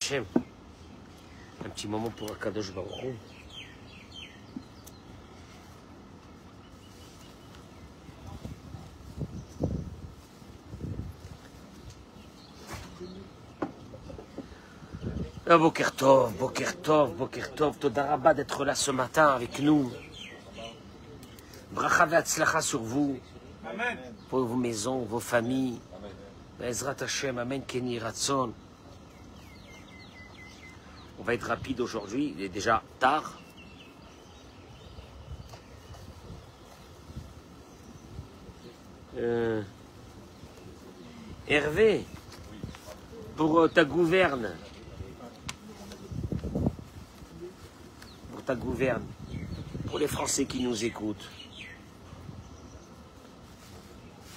Hachem, un petit moment pour Akadosh Baruch Hu. Boker Tov, Boker Tov, Boker Tov, Toda Rabba d'être là ce matin avec nous. Bracha ve'atzlacha sur vous, pour vos maisons, vos familles. Be'ezrat Hashem, Amen, Keni Ratzon. On va être rapide aujourd'hui, il est déjà tard. Hervé, pour ta gouverne. Pour ta gouverne. Pour les Français qui nous écoutent.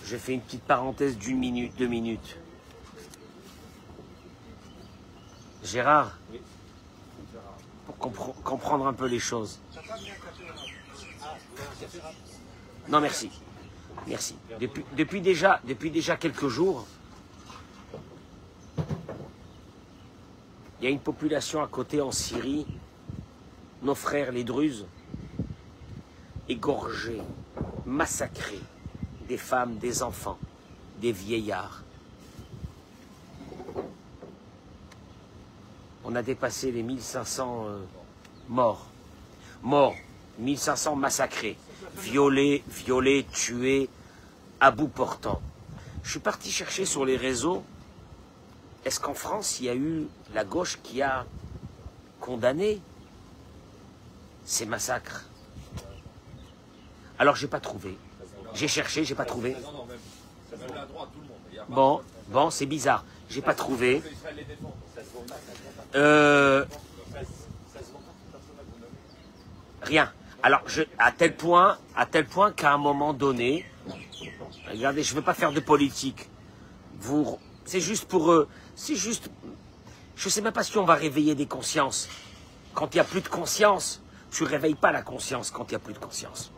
Je fais une petite parenthèse d'1 minute, 2 minutes. Gérard, pour comprendre un peu les choses. Non, merci. Merci. Depuis déjà quelques jours, il y a une population à côté en Syrie, nos frères les Druzes, égorgés, massacrés, des femmes, des enfants, des vieillards. On a dépassé les 1500 morts. 1500 massacrés, violés, tués, à bout portant. Je suis parti chercher sur les réseaux, est-ce qu'en France, il y a eu la gauche qui a condamné ces massacres? Alors, j'ai pas trouvé. J'ai cherché, j'ai pas trouvé. Bon, c'est bizarre. J'ai pas trouvé. Rien. Alors, à tel point qu'à un moment donné, regardez, je ne veux pas faire de politique. C'est juste pour eux. C'est juste. Je ne sais même pas si on va réveiller des consciences. Quand il n'y a plus de conscience, tu ne réveilles pas la conscience quand il n'y a plus de conscience.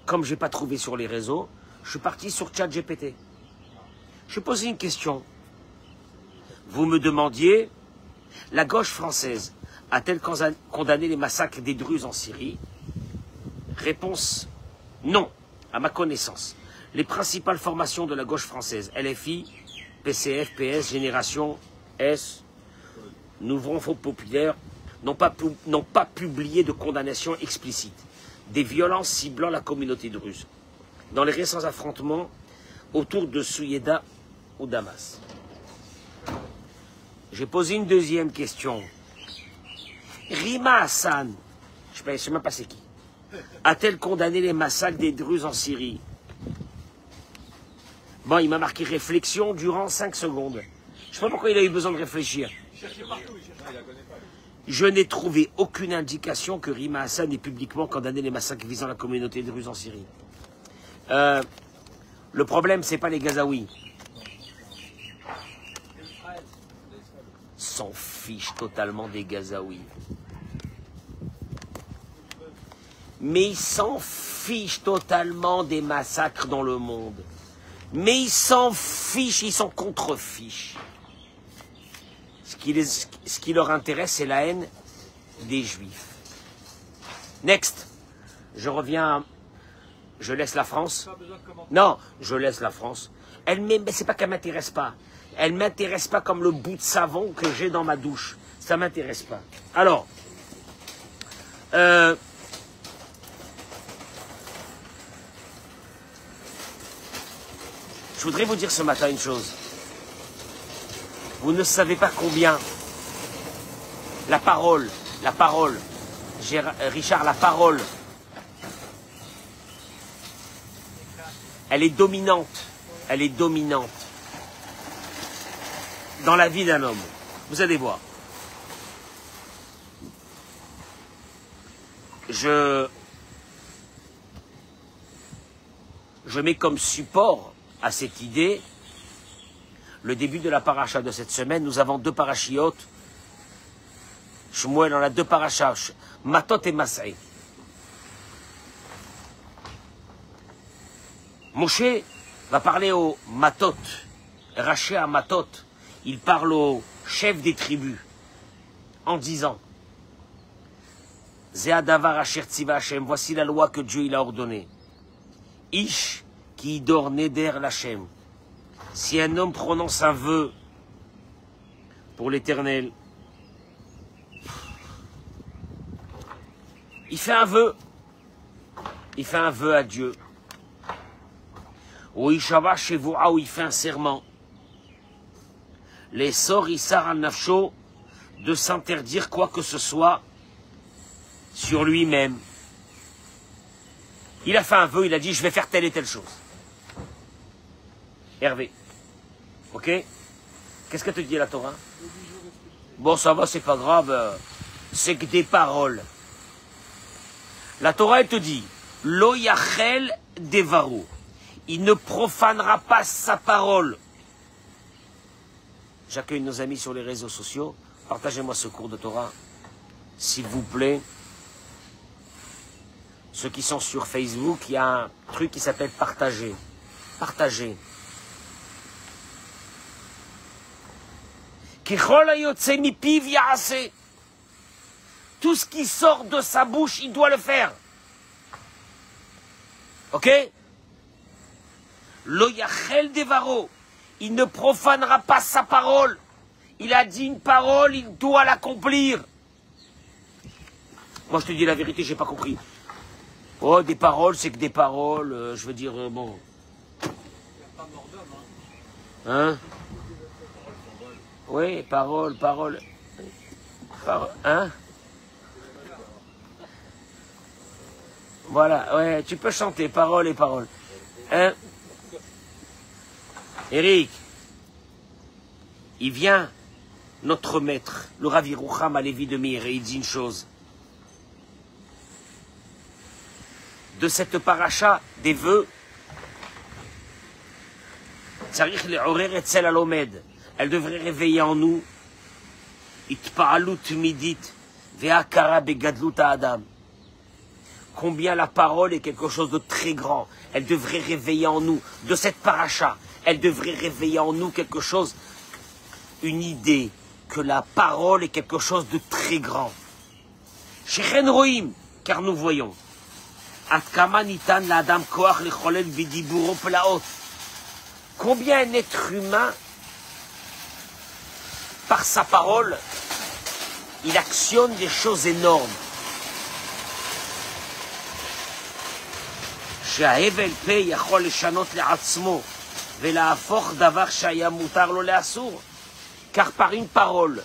Comme je n'ai pas trouvé sur les réseaux, je suis parti sur ChatGPT. Je posais une question. Vous me demandiez, la gauche française a-t-elle condamné les massacres des Druzes en Syrie? Réponse, non, à ma connaissance. Les principales formations de la gauche française, LFI, PCF, PS, Génération S, Nouveau Front Populaire, n'ont pas publié de condamnation explicite des violences ciblant la communauté druze dans les récents affrontements autour de Souyeda ou Damas. J'ai posé une deuxième question. Rima Hassan, je ne sais même pas c'est qui, a-t-elle condamné les massacres des Druzes en Syrie? Bon, il m'a marqué réflexion durant 5 secondes. Je ne sais pas pourquoi il a eu besoin de réfléchir. Je n'ai trouvé aucune indication que Rima Hassan ait publiquement condamné les massacres visant la communauté druze en Syrie. Le problème, c'est pas les Gazaouis. S'en fiche totalement des Gazaouis. Mais ils s'en fichent totalement des massacres dans le monde. Mais ils s'en fichent, ils s'en contrefichent. Ce qui leur intéresse, c'est la haine des Juifs. Next. Je reviens, je laisse la France. Non, je laisse la France. Mais c'est pas qu'elle m'intéresse pas. Elle m'intéresse pas comme le bout de savon que j'ai dans ma douche. Ça m'intéresse pas. Alors, je voudrais vous dire ce matin une chose. Vous ne savez pas combien la parole, Richard, la parole, elle est dominante dans la vie d'un homme. Vous allez voir. Je mets comme support à cette idée le début de la paracha de cette semaine. Nous avons 2 parachiotes. Shmuel en a 2 parachas, Matot et Masai. Moshe va parler au Matot, Raché à Matot. il parle au chef des tribus en disant Zéadavar Asher Tziva Hashem, voici la loi que Dieu il a ordonnée. Ish qui dort Neder Lachem. Si un homme prononce un vœu pour l'Éternel, il fait un vœu à Dieu. Ou Ishava Shevoua, où il fait un serment. Les sorts Issar al Nafsho, de s'interdire quoi que ce soit sur lui-même. Il a fait un vœu, il a dit je vais faire telle et telle chose. Hervé. Ok? Qu'est-ce que te dit la Torah? Bon, ça va, c'est pas grave. C'est que des paroles. La Torah, elle te dit Lo yachel devaro. Il ne profanera pas sa parole. J'accueille nos amis sur les réseaux sociaux. Partagez-moi ce cours de Torah, s'il vous plaît. Ceux qui sont sur Facebook, il y a un truc qui s'appelle partager. Partager. Tout ce qui sort de sa bouche, il doit le faire. Ok? Lo yachel devaro. Il ne profanera pas sa parole. Il a dit une parole, il doit l'accomplir. Moi, je te dis la vérité, j'ai pas compris. Oh, des paroles, c'est que des paroles, je veux dire, bon. Hein? Oui, parole. Hein? Voilà, ouais, tu peux chanter, parole et parole. Hein? Eric, il vient, notre maître, le Rav Yerucham Halevi de Meir, et il dit une chose. De cette paracha des vœux, elle devrait réveiller en nous combien la parole est quelque chose de très grand. Elle devrait réveiller en nous, de cette paracha, elle devrait réveiller en nous quelque chose, une idée que la parole est quelque chose de très grand. Shechen Roim, car nous voyons. Combien un être humain, par sa parole, il actionne des choses énormes. Car par une parole,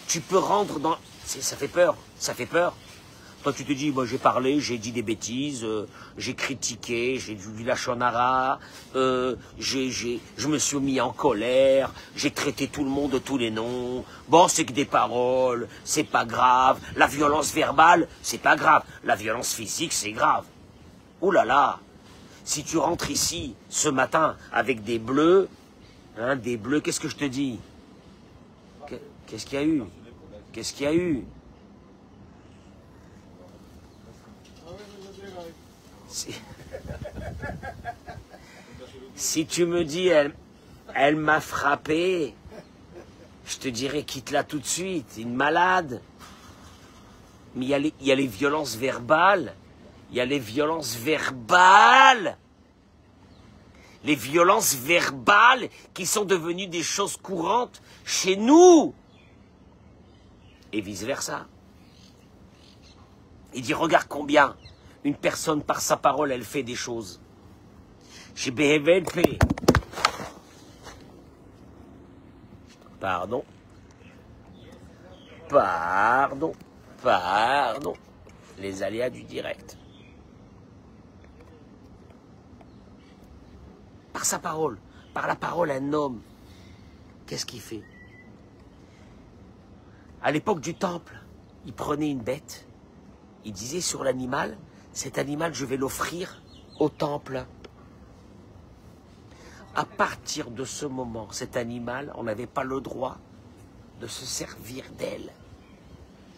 tu peux rendre dans... Ça fait peur, ça fait peur. Toi, tu te dis, moi, j'ai parlé, j'ai dit des bêtises, j'ai critiqué, j'ai dit du lachon hara, je me suis mis en colère, j'ai traité tout le monde de tous les noms. Bon, c'est que des paroles, c'est pas grave. La violence verbale, c'est pas grave. La violence physique, c'est grave. Ouh là là, si tu rentres ici ce matin avec des bleus, qu'est-ce que je te dis? Qu'est-ce qu'il y a eu? Qu'est-ce qu'il y a eu? Si tu me dis, elle m'a frappé, je te dirais quitte-la tout de suite, une malade. Mais il y a les violences verbales, il y a les violences verbales. Les violences verbales qui sont devenues des choses courantes chez nous. Et vice-versa. Il dit, regarde combien une personne, par sa parole, elle fait des choses. Chez BVLP. Pardon. Les aléas du direct. Par sa parole, par la parole, un homme, qu'est-ce qu'il fait? À l'époque du temple, il prenait une bête, il disait sur l'animal, cet animal, je vais l'offrir au temple. À partir de ce moment, cet animal, on n'avait pas le droit de se servir d'elle.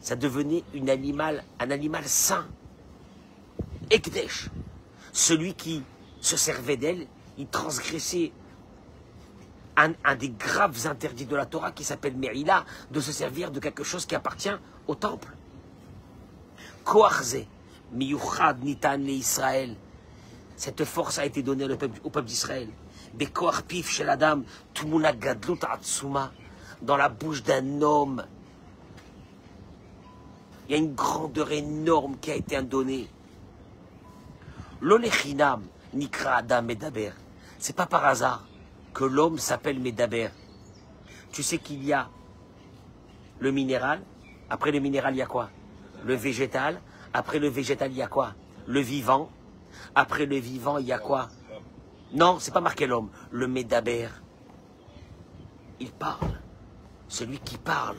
Ça devenait un animal saint. Ekdesh. Celui qui se servait d'elle, il transgressait un des graves interdits de la Torah qui s'appelle Merila, de se servir de quelque chose qui appartient au temple. Koachze, miyuchad nitan le Israël. Cette force a été donnée au peuple d'Israël. Bekoach pif shel adam, tumuna gadlut atsuma. Dans la bouche d'un homme, il y a une grandeur énorme qui a été donnée. L'olechinam nikra adam medaber. C'est pas par hasard que l'homme s'appelle Medaber. Tu sais qu'il y a le minéral, après le minéral, il y a quoi? Le végétal, après le végétal, il y a quoi? Le vivant, après le vivant, il y a quoi? Non, c'est pas marqué l'homme, le Medaber. Il parle, celui qui parle.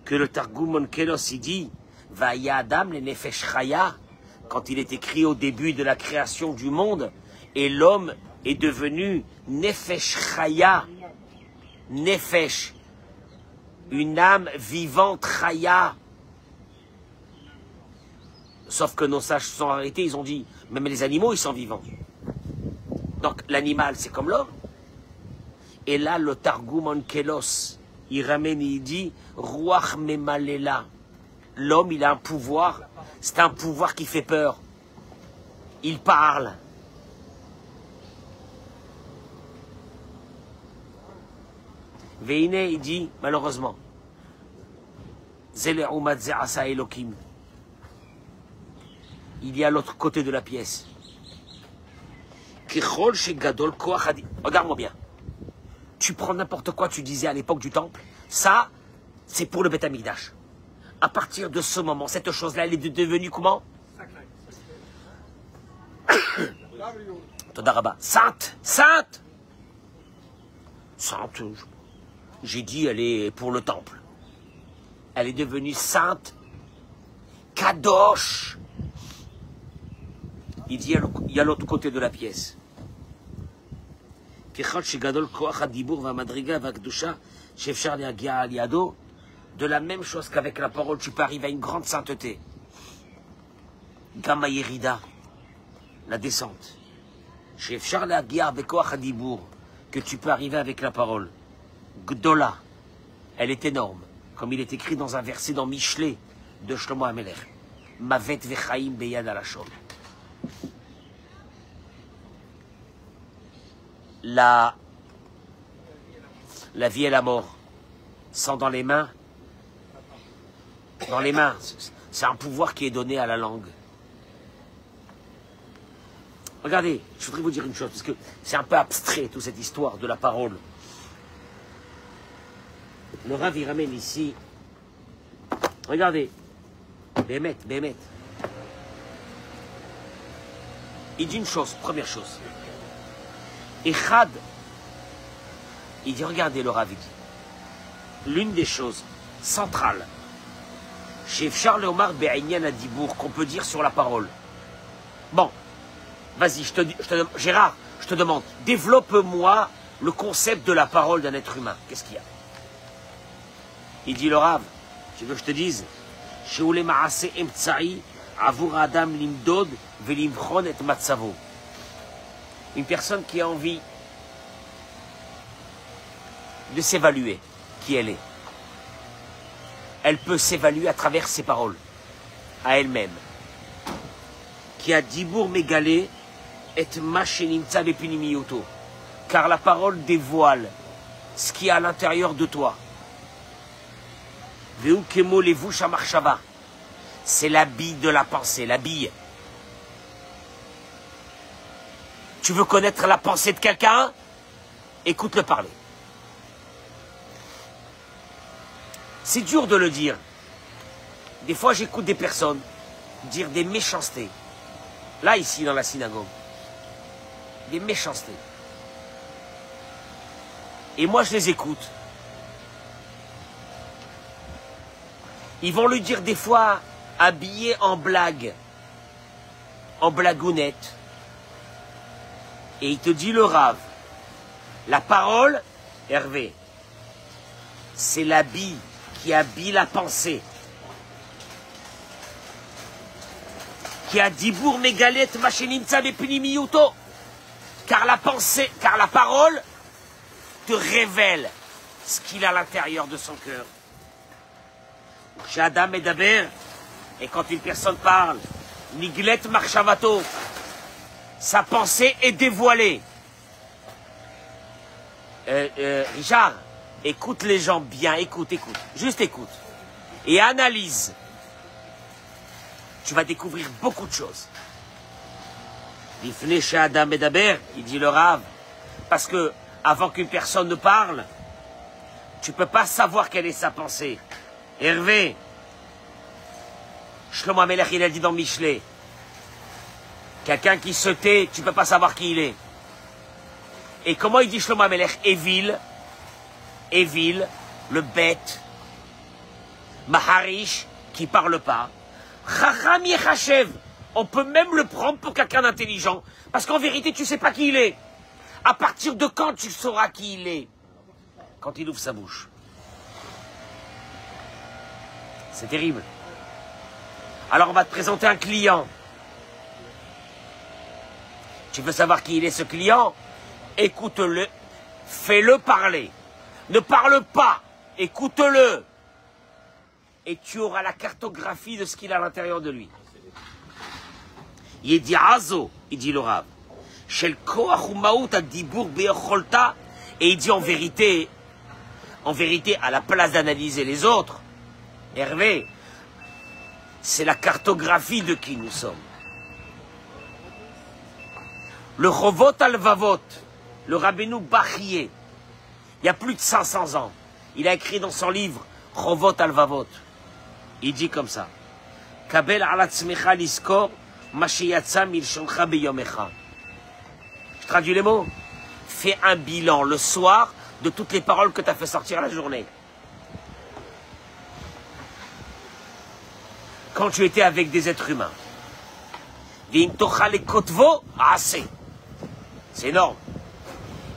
Que le Targum Onkelos, il dit, Vaya Adam le Nefesh Chaya, quand il est écrit au début de la création du monde, et l'homme est devenu Nefesh Chaya, Nefesh, une âme vivante Chaya. Sauf que nos sages se sont arrêtés, ils ont dit, même les animaux, ils sont vivants. Donc l'animal, c'est comme l'homme. Et là, le Targum Onkelos, il ramène et il dit, Ruach Memalela. L'homme, il a un pouvoir, c'est un pouvoir qui fait peur. Il parle. Veine, il dit, malheureusement, Zele Umad Ze'asa Elokim. Il y a l'autre côté de la pièce. Regarde-moi bien. Tu prends n'importe quoi, tu disais à l'époque du temple, ça, c'est pour le Beth Amikdash. À partir de ce moment, cette chose-là, elle est devenue comment? Todaraba. Sainte, sainte. Sainte, j'ai dit, elle est pour le temple. Elle est devenue sainte, kadosh. Il dit, il y a l'autre côté de la pièce. De la même chose qu'avec la parole, tu peux arriver à une grande sainteté. Gamma Yerida, la descente. Que tu peux arriver avec la parole. Gdola, elle est énorme. Comme il est écrit dans un verset dans Michelet de Shlomo HaMelech. Mavet vechaim beyad alashon. La vie et la mort sont dans les mains. Dans les mains. C'est un pouvoir qui est donné à la langue. Regardez, je voudrais vous dire une chose, parce que c'est un peu abstrait, toute cette histoire de la parole. Le Rav, il ramène ici. Regardez. Bémet. Il dit une chose, première chose. Echad, il dit, regardez le Rav, il dit, l'une des choses centrales, chez Charles Omar Be'inyan Adibour, qu'on peut dire sur la parole. Bon, vas-y, Gérard, je te demande, développe-moi le concept de la parole d'un être humain. Qu'est-ce qu'il y a? Il dit le Rav, tu veux que je te dise, Sheoule Ma'ase Emtsai, Avur Adam Limdod, Velimchon et Matsavo. Une personne qui a envie de s'évaluer qui elle est. Elle peut s'évaluer à travers ses paroles, à elle-même. Qui a Dibour Mégalé et Machenimtsa Bepinimioto. Car la parole dévoile ce qui est à l'intérieur de toi. Veukemo Levush Amarshava. C'est la bille de la pensée, la bille. Tu veux connaître la pensée de quelqu'un? Écoute-le parler. C'est dur de le dire. Des fois, j'écoute des personnes dire des méchancetés. Là, ici, dans la synagogue. Des méchancetés. Et moi, je les écoute. Ils vont lui dire des fois, habillé en blague, en blagounette. Et il te dit le Rav, la parole, Hervé, c'est l'habit qui habille la pensée. Qui a Dibour Mégalette Machenimtsa Bepinimiyuto. Car la pensée, car la parole te révèle ce qu'il a à l'intérieur de son cœur. Chez Adam et Daber, et quand une personne parle, Niglet Marshavato, sa pensée est dévoilée. Richard, écoute les gens bien, écoute, juste écoute. Et analyse. Tu vas découvrir beaucoup de choses. L'ifné chez Adam et Daber, il dit le Rav, parce que avant qu'une personne ne parle, tu ne peux pas savoir quelle est sa pensée. Hervé, Shlomo HaMelech, il a dit dans Michelet, quelqu'un qui se tait, tu ne peux pas savoir qui il est. Et comment il dit Shlomo HaMelech? Évil, le bête, Maharish, qui parle pas, Chacham Yechachev, on peut même le prendre pour quelqu'un d'intelligent, parce qu'en vérité, tu ne sais pas qui il est. À partir de quand tu sauras qui il est? Quand il ouvre sa bouche. C'est terrible. Alors on va te présenter un client. Tu veux savoir qui il est, ce client? Écoute-le, fais-le parler. Ne parle pas, écoute-le. Et tu auras la cartographie de ce qu'il a à l'intérieur de lui. Il dit Azo, il dit le Rav. Shel koach u'maut ad-dibur be'ocholta. Et il dit en vérité, à la place d'analyser les autres, Hervé, c'est la cartographie de qui nous sommes. Le Chovot al-Vavot, le Rabbeinu Bachye, il y a plus de 500 ans, il a écrit dans son livre Chovot al-Vavot. Il dit comme ça: Kabel alatzmecha liskor ma sheyatsa milshoncha beyomecha. Je traduis les mots. Fais un bilan le soir de toutes les paroles que tu as fait sortir la journée. Quand tu étais avec des êtres humains. C'est énorme.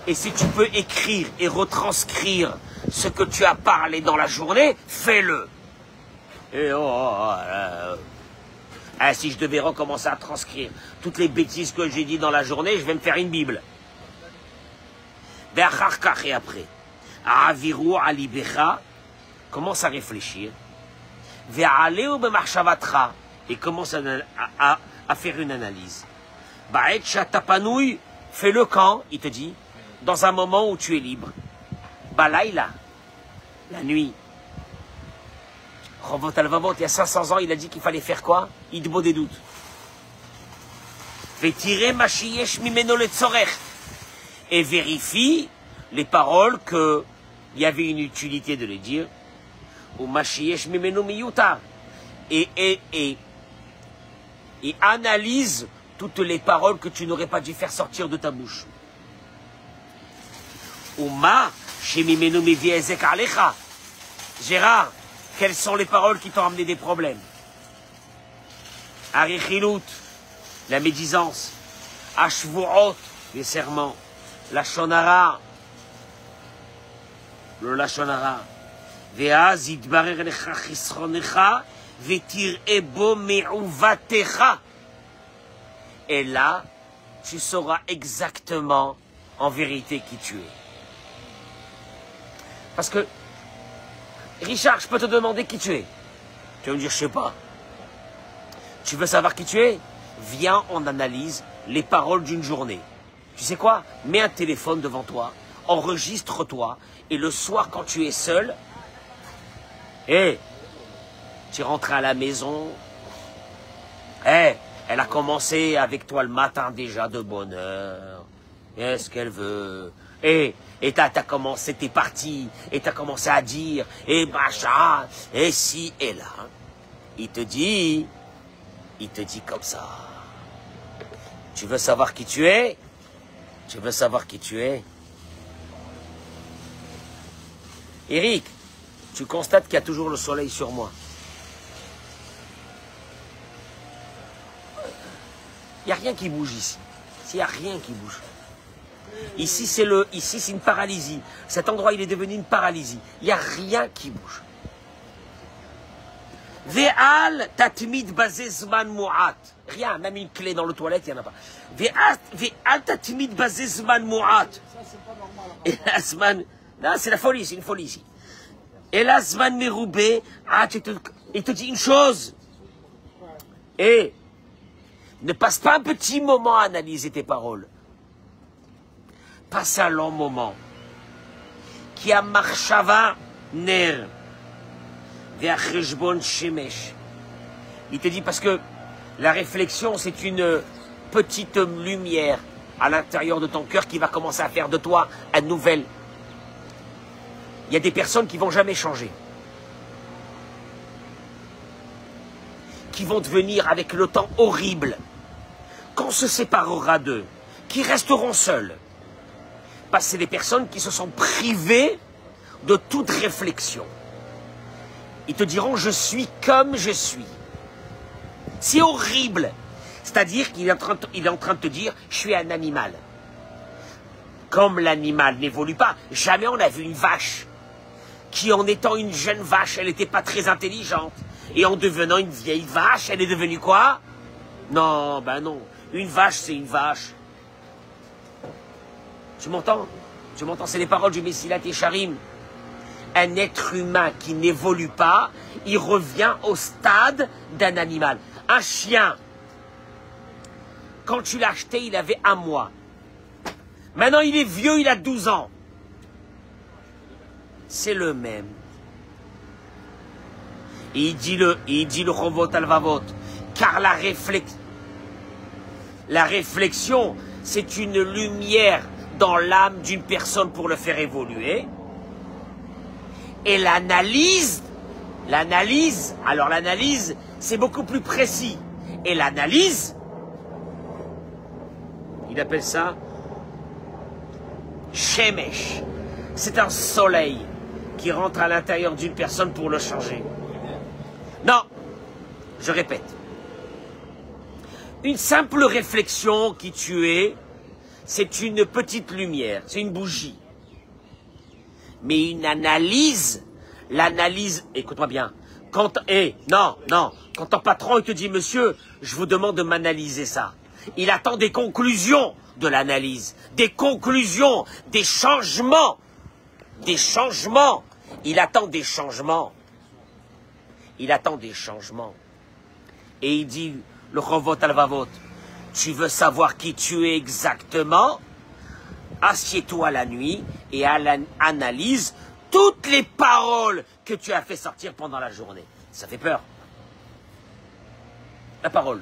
Et si tu peux écrire et retranscrire ce que tu as parlé dans la journée, fais-le. Et si je devais recommencer à transcrire toutes les bêtises que j'ai dit dans la journée, je vais me faire une Bible. Et après, commence à réfléchir. Et commence à faire une analyse. Fais-le quand, il te dit, dans un moment où tu es libre. Balaïla, la nuit. Chovot al-Vavot, il y a 500 ans, il a dit qu'il fallait faire quoi? Idbo des doutes. Et vérifie les paroles qu'il y avait une utilité de les dire. Et analyse toutes les paroles que tu n'aurais pas dû faire sortir de ta bouche. Gérard, quelles sont les paroles qui t'ont amené des problèmes? Arichilut, la médisance. Ashvuot, les serments. La shonara, le lachonara. Ve'az yitbarer lecha chisronecha ve'tir'e bo me'uvatecha. Et là, tu sauras exactement, en vérité, qui tu es. Parce que, Richard, je peux te demander qui tu es. Tu vas me dire, je sais pas. Tu veux savoir qui tu es? Viens, on analyse les paroles d'une journée. Tu sais quoi? Mets un téléphone devant toi, enregistre-toi, et le soir, quand tu es seul, tu rentres à la maison, elle a commencé avec toi le matin déjà de bonne heure. Qu'est-ce qu'elle veut? Et t'as commencé, t'es parti, et t'as commencé à dire, et machin, et si, et là. Il te dit comme ça. Tu veux savoir qui tu es? Tu veux savoir qui tu es? Eric, tu constates qu'il y a toujours le soleil sur moi. Il n'y a rien qui bouge ici. Il n'y a rien qui bouge. Ici, c'est une paralysie. Cet endroit, il est devenu une paralysie. Il n'y a rien qui bouge. Ve'al tatmid bazé zman mu'at. Rien, même une clé dans le toilette, il n'y en a pas. Ve'al tatmid bazé zman mu'at. Et la zman... Non, c'est la folie, c'est une folie ici. Et la zman meroubé, il te dit une chose. Et ne passe pas un petit moment à analyser tes paroles. Passe un long moment. Qui a marchava ner. Ve'acheshbon shemesh. Il te dit parce que la réflexion, c'est une petite lumière à l'intérieur de ton cœur qui va commencer à faire de toi un nouvel. Il y a des personnes qui vont jamais changer. Qui vont devenir avec le temps horribles. Quand on se séparera d'eux, qui resteront seuls. Parce que c'est des personnes qui se sont privées de toute réflexion. Ils te diront, je suis comme je suis. C'est horrible. C'est-à-dire qu'il est en train de te dire, je suis un animal. Comme l'animal n'évolue pas, jamais on a vu une vache qui, en étant une jeune vache, elle n'était pas très intelligente. Et en devenant une vieille vache, elle est devenue quoi? Non, ben non. Une vache, c'est une vache. Tu m'entends? Tu m'entends? C'est les paroles du Messilat Yesharim. Un être humain qui n'évolue pas, il revient au stade d'un animal. Un chien, quand tu l'as acheté, il avait 1 mois. Maintenant, il est vieux, il a 12 ans. C'est le même. Et il dit le Chovot Alvavot, car la réflexion, c'est une lumière dans l'âme d'une personne pour le faire évoluer. Et l'analyse, alors l'analyse, c'est beaucoup plus précis. Et l'analyse, il appelle ça Shemesh. C'est un soleil qui rentre à l'intérieur d'une personne pour le changer. Non, je répète. Une simple réflexion qui tu es, c'est une petite lumière, c'est une bougie. Mais une analyse, l'analyse, écoute-moi bien, quand ton patron il te dit, monsieur, je vous demande de m'analyser ça. Il attend des conclusions de l'analyse, des conclusions, des changements. Il attend des changements. Et il dit, le Chovot Alvavot, tu veux savoir qui tu es exactement? Assieds-toi la nuit et analyse toutes les paroles que tu as fait sortir pendant la journée. Ça fait peur. La parole.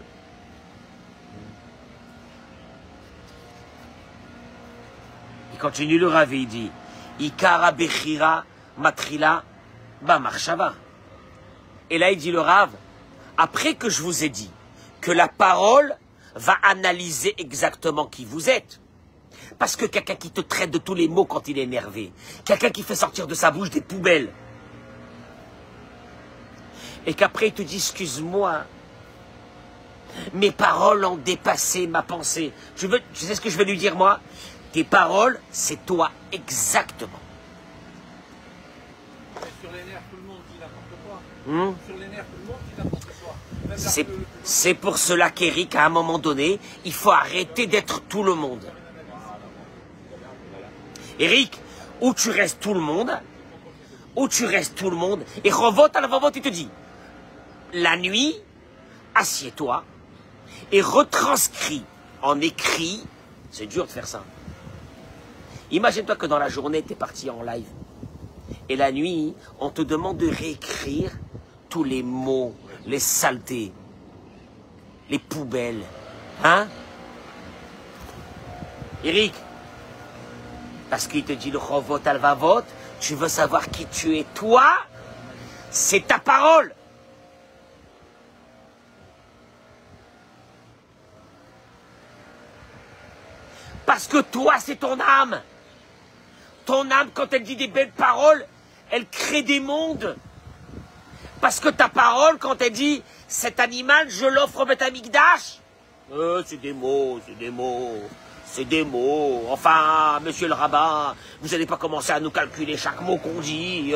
Il continue le Rav, il dit, Ikara Bechira Matrila Bamarshava. Et là il dit le Rav, après que je vous ai dit que la parole va analyser exactement qui vous êtes. Parce que quelqu'un qui te traite de tous les mots quand il est énervé, quelqu'un qui fait sortir de sa bouche des poubelles, et qu'après il te dit, excuse-moi, mes paroles ont dépassé ma pensée. Tu sais ce que je vais lui dire moi? Tes paroles, c'est toi exactement. Sur les nerfs, tout le monde dit n'importe quoi. Sur les nerfs, tout le monde dit n'importe quoi. C'est pour cela qu'Éric, à un moment donné, il faut arrêter d'être tout le monde. Éric, où tu restes tout le monde, et Chovot Alvavot, il te dit, la nuit, assieds-toi, et retranscris en écrit, c'est dur de faire ça. Imagine-toi que dans la journée, tu es parti en live, et la nuit, on te demande de réécrire tous les mots, les saletés, les poubelles, hein? Éric, parce qu'il te dit le Chovot Alvavot, tu veux savoir qui tu es, toi, c'est ta parole. Parce que toi, c'est ton âme. Ton âme, quand elle dit des belles paroles, elle crée des mondes. Parce que ta parole, quand elle dit cet animal, je l'offre au Beth Amikdash, c'est des mots. Enfin, monsieur le rabbin, vous n'allez pas commencer à nous calculer chaque mot qu'on dit.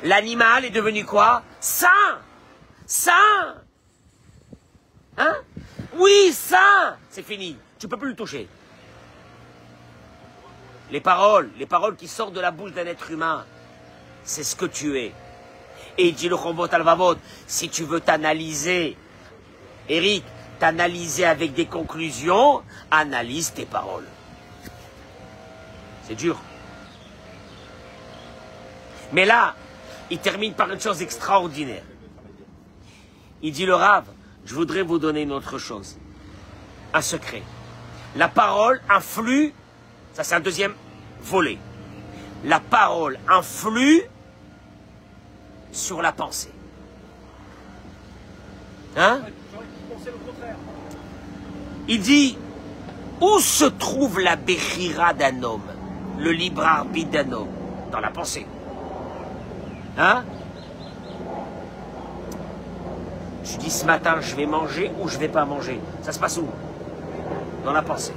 L'animal est devenu quoi? Saint. Saint. Hein? Oui, saint. C'est fini. Tu ne peux plus le toucher. Les paroles qui sortent de la bouche d'un être humain, c'est ce que tu es. Et il dit le Chombot Alvavot, si tu veux t'analyser, Eric, t'analyser avec des conclusions, analyse tes paroles. C'est dur. Mais là, il termine par une chose extraordinaire. Il dit le Rav, je voudrais vous donner une autre chose. Un secret. La parole influe, ça c'est un deuxième volet. La parole influe sur la pensée. Hein? Il dit, où se trouve la béchira d'un homme, le libre arbitre d'un homme? Dans la pensée. Hein? Je dis ce matin, je vais manger ou je vais pas manger. Ça se passe où? Dans la pensée.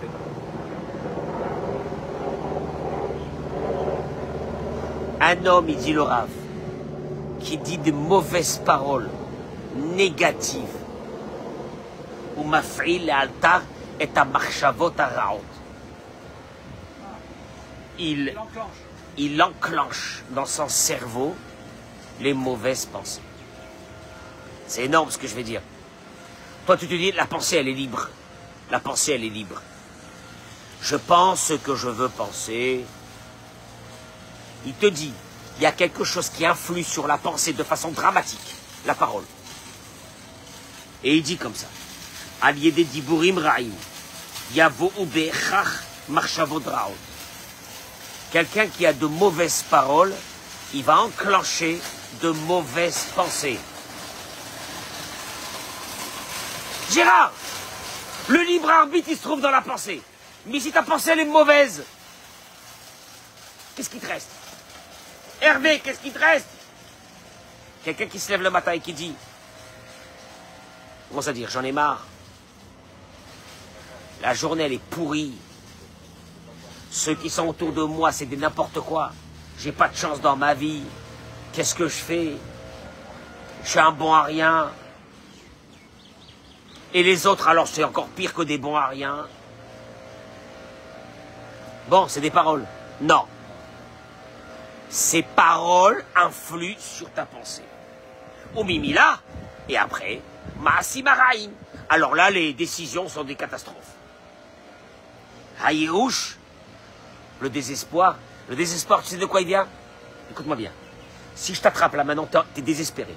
Un homme, il dit le Rav, qui dit de mauvaises paroles négatives, ou maf'il altar et à marchavot araot. Il enclenche dans son cerveau les mauvaises pensées. C'est énorme ce que je vais dire. Toi, tu te dis, la pensée, elle est libre. La pensée, elle est libre. Je pense ce que je veux penser. Il te dit, il y a quelque chose qui influe sur la pensée de façon dramatique, la parole. Et il dit comme ça, Aliede diburim ra'im, yavo ubechach marchavot raot. Quelqu'un qui a de mauvaises paroles, il va enclencher de mauvaises pensées. Gérard, le libre arbitre, il se trouve dans la pensée. Mais si ta pensée, elle est mauvaise, qu'est-ce qui te reste? Hervé, qu'est-ce qui te reste? Quelqu'un qui se lève le matin et qui dit, comment ça dire, j'en ai marre. La journée, elle est pourrie. Ceux qui sont autour de moi, c'est des n'importe quoi. J'ai pas de chance dans ma vie. Qu'est-ce que je fais? Je suis un bon à rien. Et les autres, alors, c'est encore pire que des bons à rien. Bon, c'est des paroles. Non. Ces paroles influent sur ta pensée. Au mimila, et après, Maasimaraïm. Alors là, les décisions sont des catastrophes. Haïouch, le désespoir. Le désespoir, tu sais de quoi il vient? Écoute-moi bien. Si je t'attrape là maintenant, t'es désespéré.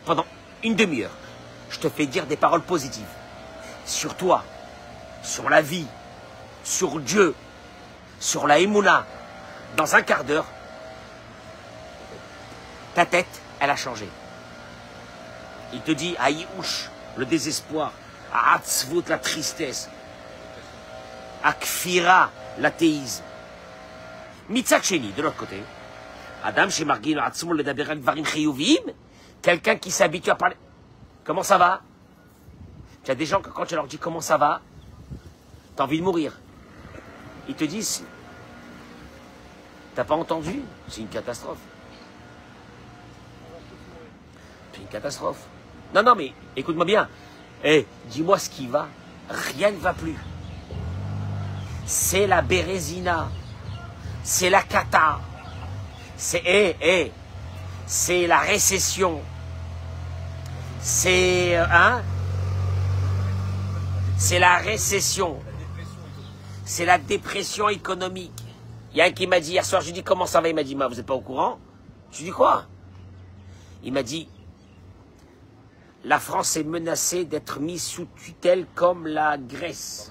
Pendant une demi-heure, je te fais dire des paroles positives. Sur toi, sur la vie, sur Dieu, sur la Emouna. Dans un quart d'heure, ta tête, elle a changé. Il te dit, Haïouch, le désespoir, Atzvut, la tristesse, Akfira, l'athéisme. Mitzat Sheni, de l'autre côté, Adam Shemargin, Atzmol, le Daberak, Varim Chiyuvim, quelqu'un qui s'habitue à parler. Comment ça va? Tu as des gens que quand tu leur dis comment ça va, tu as envie de mourir. Ils te disent, t'as pas entendu? C'est une catastrophe. C'est une catastrophe. Non, non, mais écoute-moi bien. Eh, dis-moi ce qui va. Rien ne va plus. C'est la bérésina. C'est la cata. C'est c'est la récession. C'est c'est la récession. C'est la dépression économique. Il y a un qui m'a dit hier soir, je lui ai dit comment ça va? Il m'a dit, vous n'êtes pas au courant? Je lui ai dit quoi? Il m'a dit, la France est menacée d'être mise sous tutelle comme la Grèce.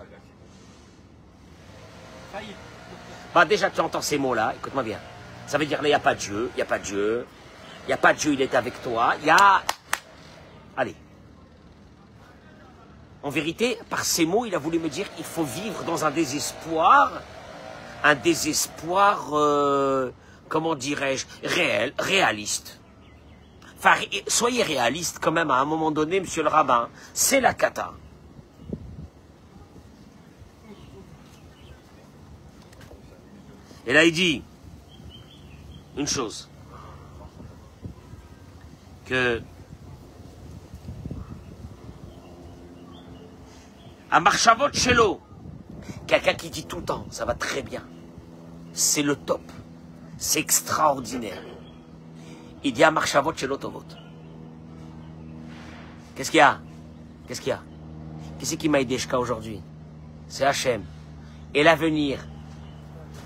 Bah déjà tu entends ces mots-là, écoute-moi bien. Ça veut dire là, il n'y a pas de Dieu, il n'y a pas de Dieu. Il n'y a pas de Dieu, il est avec toi. Il y a... Allez. En vérité, par ces mots, il a voulu me dire qu'il faut vivre dans un désespoir, comment dirais-je, réaliste. Enfin, soyez réaliste quand même à un moment donné, monsieur le rabbin. C'est la cata. Et là, il dit une chose. que à Marchavot Shelo, quelqu'un qui dit tout le temps, ça va très bien, c'est le top, c'est extraordinaire. Il dit à Marchavot Shelo Tovot. Qu'est-ce qu'il y a? Qu'est-ce qu'il y a? Qui c'est qui m'a aidé jusqu'à aujourd'hui? C'est Hachem. Et l'avenir,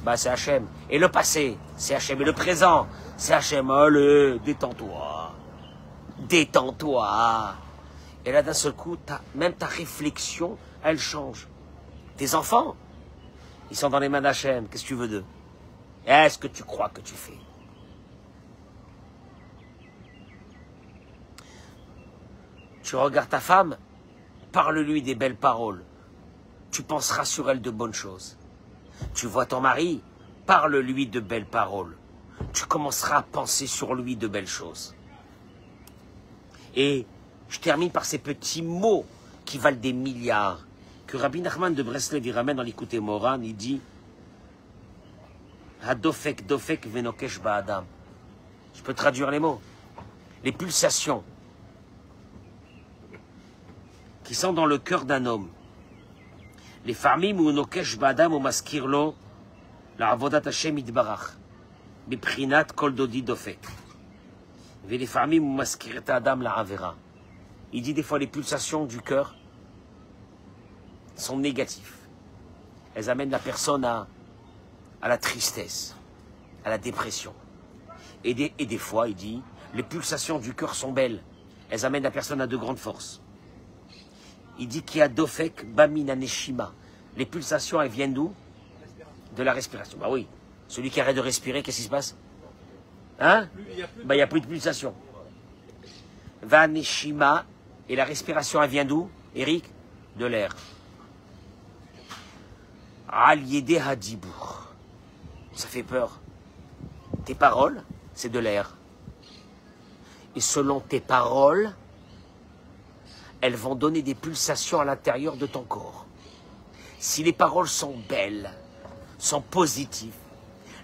bah c'est Hachem. Et le passé, c'est Hachem. Et le présent, c'est Hachem. Allez, détends-toi. Détends-toi. Et là, d'un seul coup, même ta réflexion, elle change. Tes enfants, ils sont dans les mains d'Hachem. Qu'est-ce que tu veux d'eux? Est-ce que tu crois que tu fais? Tu regardes ta femme, parle-lui des belles paroles. Tu penseras sur elle de bonnes choses. Tu vois ton mari, parle-lui de belles paroles. Tu commenceras à penser sur lui de belles choses. Et je termine par ces petits mots qui valent des milliards, que Rabbi Nachman de Breslev il ramène dans l'Écoute Moran. Il dit Hadofek dofek venokesh ba'adam. Je peux traduire les mots. Les pulsations qui sont dans le cœur d'un homme. Les famim ou nokesh ba'adam ou maskirlo la avodat Hashem itbarach beprinat kol dodi dofek. Les famim ou maskiret adam la avera. Il dit des fois les pulsations du cœur sont négatives. Elles amènent la personne à la tristesse, à la dépression. Et des fois, il dit, les pulsations du cœur sont belles. Elles amènent la personne à de grandes forces. Il dit qu'il y a dofek bamina neshima. Les pulsations, elles viennent d'où? De la respiration. Bah oui. Celui qui arrête de respirer, qu'est-ce qui se passe? Hein? Bah il n'y a plus de pulsation. Va neshima. Et la respiration, elle vient d'où, Eric? De l'air. Al yede hadibour. Ça fait peur. Tes paroles, c'est de l'air. Et selon tes paroles, elles vont donner des pulsations à l'intérieur de ton corps. Si les paroles sont belles, sont positives,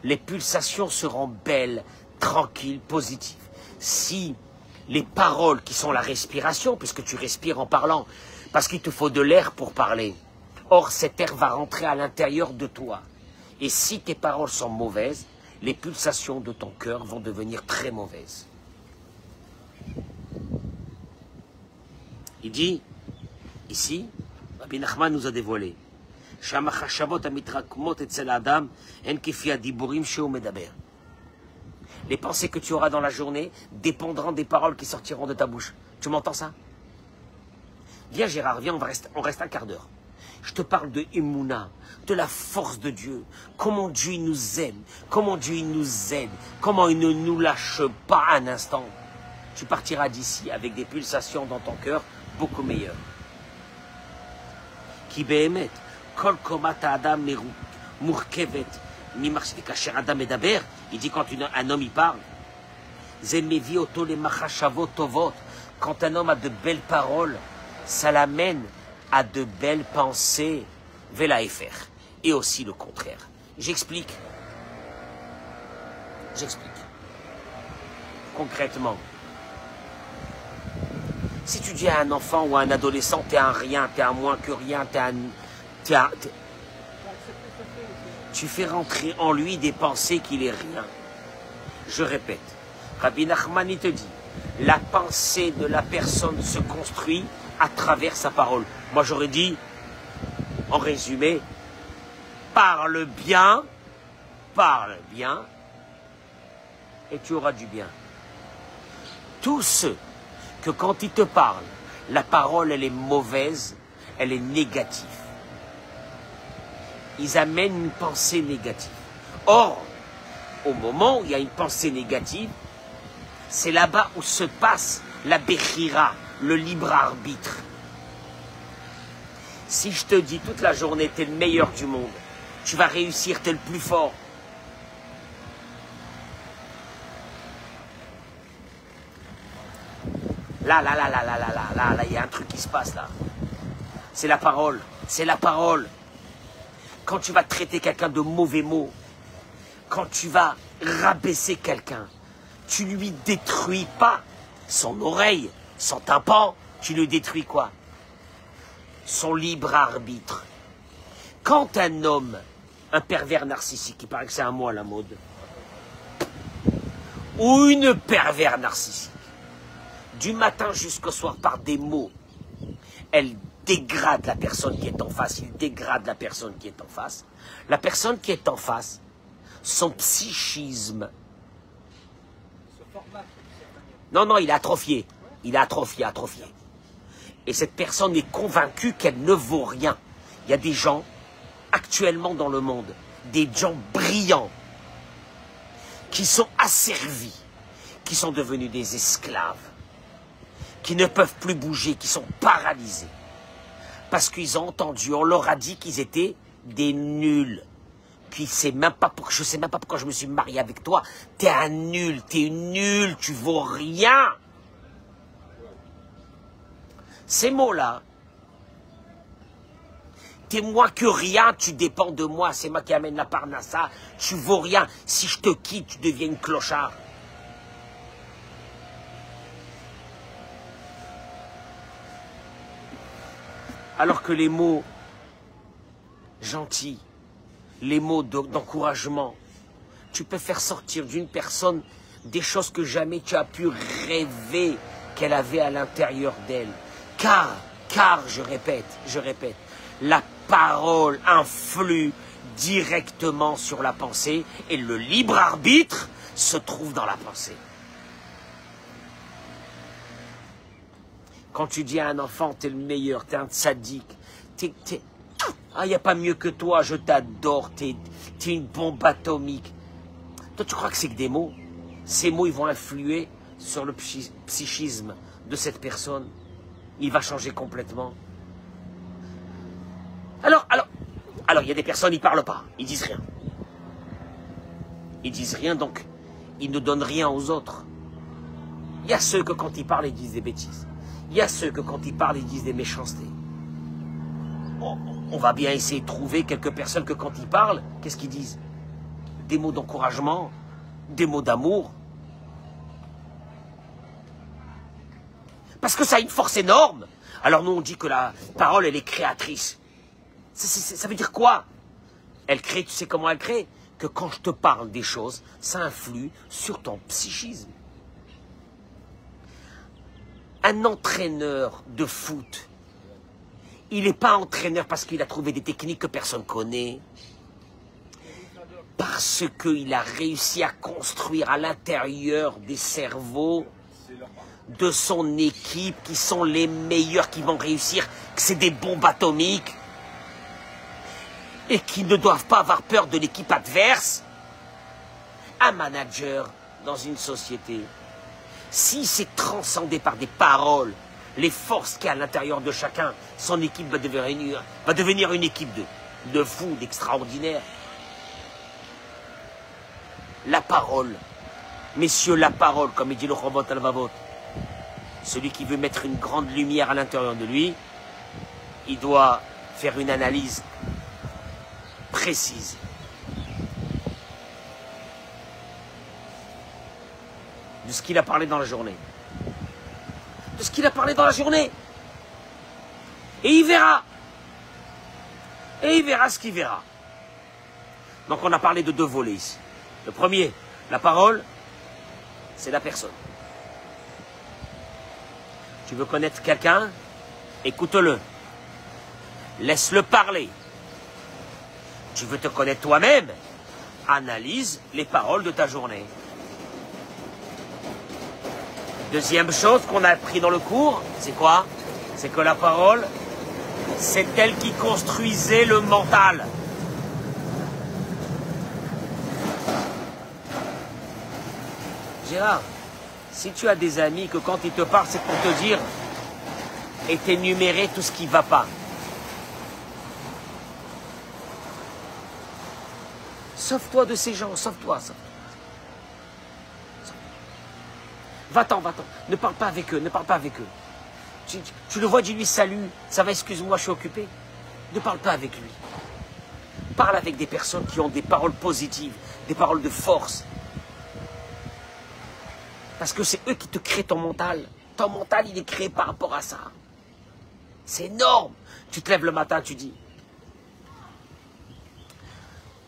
les pulsations seront belles, tranquilles, positives. Si les paroles qui sont la respiration, puisque tu respires en parlant, parce qu'il te faut de l'air pour parler. Or, cet air va rentrer à l'intérieur de toi. Et si tes paroles sont mauvaises, les pulsations de ton cœur vont devenir très mauvaises. Il dit, ici, Rabbi Nachman nous a dévoilé, les pensées que tu auras dans la journée dépendront des paroles qui sortiront de ta bouche. Tu m'entends ça? Viens Gérard, viens, on reste un quart d'heure. Je te parle de Emouna, de la force de Dieu, comment Dieu il nous aime, comment Dieu il nous aide, comment il ne nous lâche pas un instant. Tu partiras d'ici avec des pulsations dans ton cœur beaucoup meilleures. Ki behemet, kol komata adam murkevet, mimarche kacher adam medaber. Il dit quand un homme y parle, zemevi oto le machashavot tovot. Quand un homme a de belles paroles, ça l'amène à de belles pensées, vela et faire. Et aussi le contraire. J'explique. Concrètement. Si tu dis à un enfant ou à un adolescent, t'es un rien, t'es un moins que rien, tu fais rentrer en lui des pensées qu'il est rien. Je répète, Rabbi Nachman il te dit, la pensée de la personne se construit à travers sa parole. Moi j'aurais dit, en résumé, parle bien, et tu auras du bien. Tous ceux que quand ils te parlent, la parole elle est mauvaise, elle est négative. Ils amènent une pensée négative. Or, au moment où il y a une pensée négative, c'est là-bas où se passe la Bechira, le libre arbitre. Si je te dis toute la journée, t'es le meilleur du monde, tu vas réussir, t'es le plus fort. Là, il y a un truc qui se passe là. C'est la parole, Quand tu vas traiter quelqu'un de mauvais mots, quand tu vas rabaisser quelqu'un, tu lui détruis pas son oreille, son tympan, tu lui détruis quoi? Son libre arbitre. Quand un homme, un pervers narcissique, il paraît que c'est un mot à la mode, ou une pervers narcissique, du matin jusqu'au soir par des mots, elle dégrade la personne qui est en face, il dégrade la personne qui est en face. La personne qui est en face, son psychisme, non, il est atrophié. Il est atrophié. Et cette personne est convaincue qu'elle ne vaut rien. Il y a des gens, actuellement dans le monde, des gens brillants, qui sont asservis, qui sont devenus des esclaves, qui ne peuvent plus bouger, qui sont paralysés. Parce qu'ils ont entendu, on leur a dit qu'ils étaient des nuls. Je ne sais même pas pourquoi je me suis marié avec toi. T'es un nul, t'es une nulle, tu vaux rien. Ces mots-là, t'es moins que rien, tu dépends de moi, c'est moi qui amène la parnassa, tu vaux rien. Si je te quitte, tu deviens une clochard. Alors que les mots gentils, les mots d'encouragement, tu peux faire sortir d'une personne des choses que jamais tu as pu rêver qu'elle avait à l'intérieur d'elle. Car, je répète, la parole influe directement sur la pensée et le libre arbitre se trouve dans la pensée. Quand tu dis à un enfant, t'es le meilleur, t'es un sadique, il n'y a pas mieux que toi, je t'adore, t'es une bombe atomique. Toi, tu crois que c'est que des mots? Ces mots, ils vont influer sur le psychisme de cette personne. Il va changer complètement. Alors, il y a des personnes, ils ne parlent pas, ils disent rien. Ils disent rien, donc, ils ne donnent rien aux autres. Il y a ceux que quand ils parlent, ils disent des bêtises. Il y a ceux que quand ils parlent, ils disent des méchancetés. On va bien essayer de trouver quelques personnes que quand ils parlent, qu'est-ce qu'ils disent? Des mots d'encouragement, des mots d'amour. Parce que ça a une force énorme. Alors nous, on dit que la parole, elle est créatrice. Ça veut dire quoi? Elle crée, tu sais comment elle crée? Que quand je te parle des choses, ça influe sur ton psychisme. Un entraîneur de foot, il n'est pas entraîneur parce qu'il a trouvé des techniques que personne ne connaît. Parce qu'il a réussi à construire à l'intérieur des cerveaux de son équipe, qui sont les meilleurs qui vont réussir, que c'est des bombes atomiques, et qui ne doivent pas avoir peur de l'équipe adverse. Un manager dans une société, si c'est transcendé par des paroles, les forces qu'il y a à l'intérieur de chacun, son équipe va devenir une équipe de fous, d'extraordinaires. La parole, messieurs, la parole, comme il dit le Robot Al-Vavot, celui qui veut mettre une grande lumière à l'intérieur de lui, il doit faire une analyse précise. De ce qu'il a parlé dans la journée. De ce qu'il a parlé dans la journée. Et il verra. Et il verra ce qu'il verra. Donc on a parlé de deux volets ici. Le premier, la parole, c'est la personne. Tu veux connaître quelqu'un? Écoute-le. Laisse-le parler. Tu veux te connaître toi-même? Analyse les paroles de ta journée. Deuxième chose qu'on a appris dans le cours, c'est quoi? C'est que la parole, c'est elle qui construisait le mental. Gérard, si tu as des amis que quand ils te parlent, c'est pour te dire et t'énumérer tout ce qui ne va pas. Sauve-toi de ces gens, sauve-toi. Va-t'en. Ne parle pas avec eux, Tu le vois, dis-lui salut, ça va, excuse-moi, je suis occupé. Ne parle pas avec lui. Parle avec des personnes qui ont des paroles positives, des paroles de force. Parce que c'est eux qui te créent ton mental. Ton mental, il est créé par rapport à ça. C'est énorme. Tu te lèves le matin, tu dis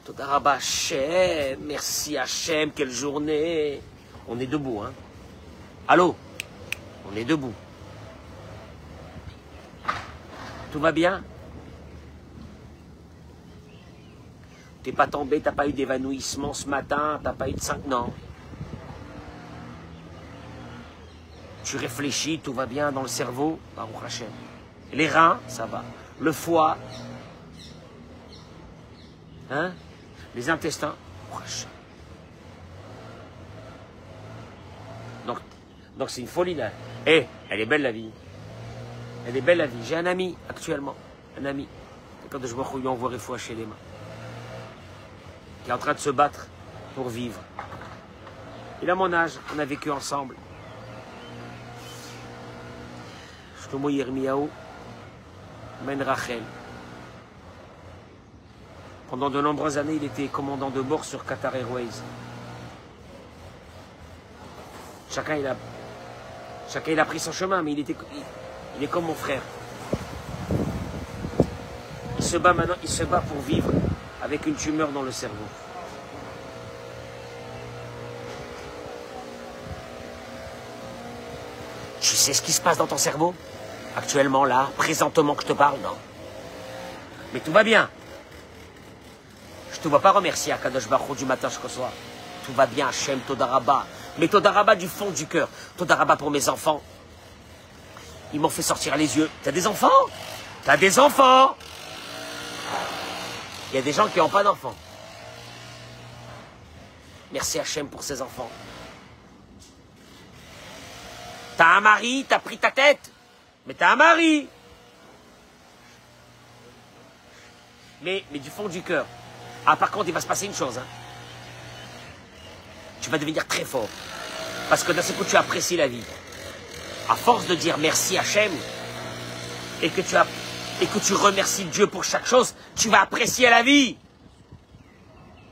Toda Rabba Hachem, merci Hachem, quelle journée. On est debout, hein. Allô? On est debout. Tout va bien? T'es pas tombé, t'as pas eu d'évanouissement ce matin, t'as pas eu de 5 non. Tu réfléchis, tout va bien dans le cerveau, Baruch Hachem. Les reins, ça va. Le foie, hein? Les intestins, Baruch Hachem. Donc c'est une folie là. Eh, elle est belle la vie. Elle est belle la vie. J'ai un ami actuellement, un ami. Quand je vois lui envoie fois chez les mains, qui est en train de se battre pour vivre. Il a mon âge, on a vécu ensemble. Shlomo Yirmiyahu, Ben Rachel. Pendant de nombreuses années, il était commandant de bord sur Qatar Airways. Chacun il a pris son chemin, mais il est comme mon frère. Il se bat maintenant, il se bat pour vivre avec une tumeur dans le cerveau. Tu sais ce qui se passe dans ton cerveau? Actuellement, là, présentement que je te parle, non. Mais tout va bien. Je te vois pas remercier à Kadosh Baruch Hu du matin jusqu'au soir. Tout va bien, Hachem, Toda Rabba. Mais Toda Rabba du fond du cœur. Toda Rabba pour mes enfants. Ils m'ont fait sortir les yeux. T'as des enfants? T'as des enfants? Il y a des gens qui n'ont pas d'enfants. Merci Hachem pour ces enfants. T'as un mari, t'as pris ta tête. Mais t'as un mari. Mais du fond du cœur. Ah, par contre, il va se passer une chose. Hein. Tu vas devenir très fort. Parce que d'un seul coup, tu apprécies la vie. À force de dire merci Hachem, et que tu remercies Dieu pour chaque chose, tu vas apprécier la vie.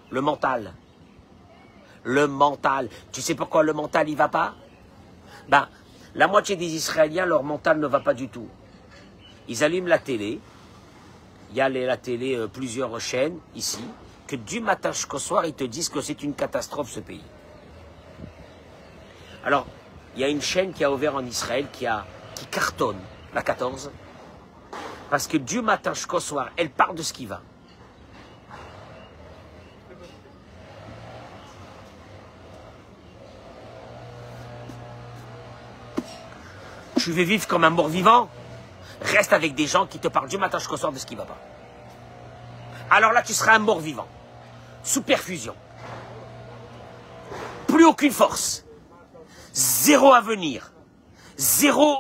Le mental. Le mental. Tu sais pourquoi le mental, il va pas? Ben, la moitié des Israéliens, leur mental ne va pas du tout. Ils allument la télé. Il y a la télé, plusieurs chaînes, ici, que du matin jusqu'au soir, ils te disent que c'est une catastrophe, ce pays. Alors, il y a une chaîne qui a ouvert en Israël, qui cartonne, la 14, parce que du matin jusqu'au soir, elle parle de ce qui va. Tu veux vivre comme un mort-vivant? Reste avec des gens qui te parlent du matin jusqu'au soir de ce qui va pas. Alors là, tu seras un mort-vivant. Sous perfusion. Plus aucune force. Zéro avenir. Zéro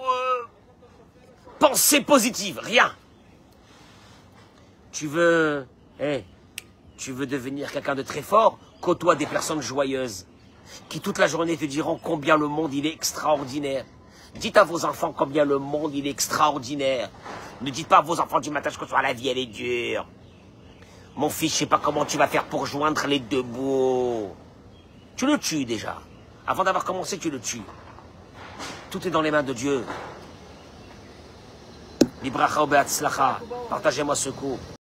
pensée positive. Rien. Tu veux devenir quelqu'un de très fort? Côtoie des personnes joyeuses. Qui toute la journée te diront combien le monde il est extraordinaire. Dites à vos enfants combien le monde il est extraordinaire. Ne dites pas à vos enfants du matin jusqu'au soir, la vie elle est dure. Mon fils, je sais pas comment tu vas faire pour joindre les deux bouts. Tu le tues déjà. Avant d'avoir commencé, tu le tues. Tout est dans les mains de Dieu. Libracha ou be'atzlacha. Partagez-moi ce coup.